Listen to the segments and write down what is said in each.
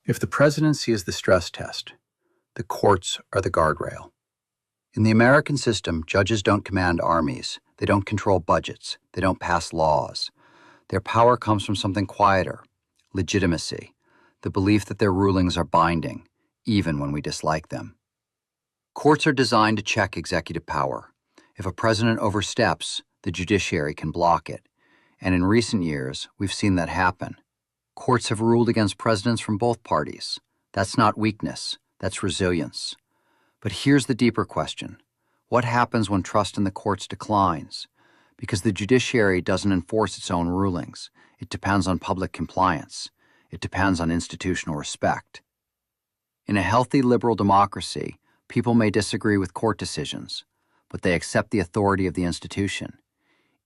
If the presidency is the stress test, the courts are the guardrail. In the American system, judges don't command armies. They don't control budgets. They don't pass laws. Their power comes from something quieter: legitimacy, the belief that their rulings are binding, even when we dislike them. Courts are designed to check executive power. If a president oversteps, the judiciary can block it. And in recent years, we've seen that happen. Courts have ruled against presidents from both parties. That's not weakness, that's resilience. But here's the deeper question. What happens when trust in the courts declines? Because the judiciary doesn't enforce its own rulings. It depends on public compliance. It depends on institutional respect. In a healthy liberal democracy, people may disagree with court decisions, but they accept the authority of the institution.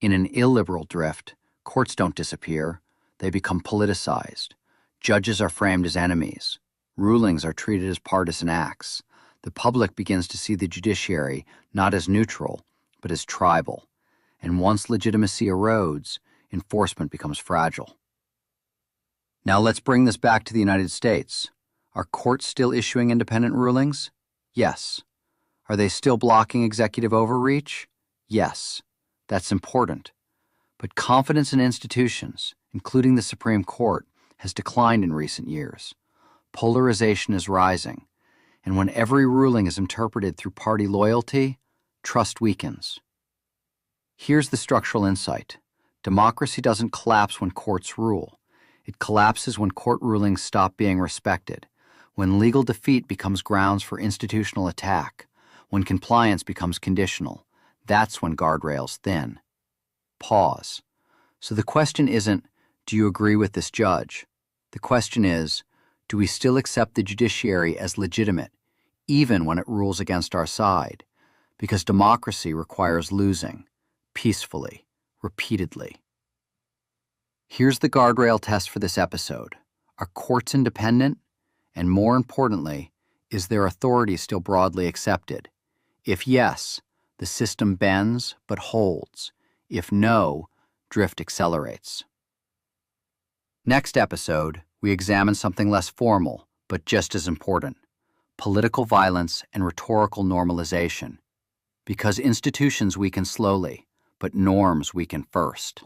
In an illiberal drift, courts don't disappear. They become politicized. Judges are framed as enemies. Rulings are treated as partisan acts. The public begins to see the judiciary not as neutral, but as tribal. And once legitimacy erodes, enforcement becomes fragile. Now let's bring this back to the United States. Are courts still issuing independent rulings? Yes. Are they still blocking executive overreach? Yes. That's important. But confidence in institutions, including the Supreme Court, has declined in recent years. Polarization is rising, and when every ruling is interpreted through party loyalty, trust weakens. Here's the structural insight. Democracy doesn't collapse when courts rule. It collapses when court rulings stop being respected, when legal defeat becomes grounds for institutional attack, when compliance becomes conditional. That's when guardrails thin. Pause. So the question isn't, do you agree with this judge? The question is, do we still accept the judiciary as legitimate, even when it rules against our side? Because democracy requires losing, peacefully, repeatedly. Here's the guardrail test for this episode. Are courts independent? And more importantly, is their authority still broadly accepted? If yes, the system bends but holds. If no, drift accelerates. Next episode, we examine something less formal, but just as important: political violence and rhetorical normalization. Because institutions weaken slowly, but norms weaken first.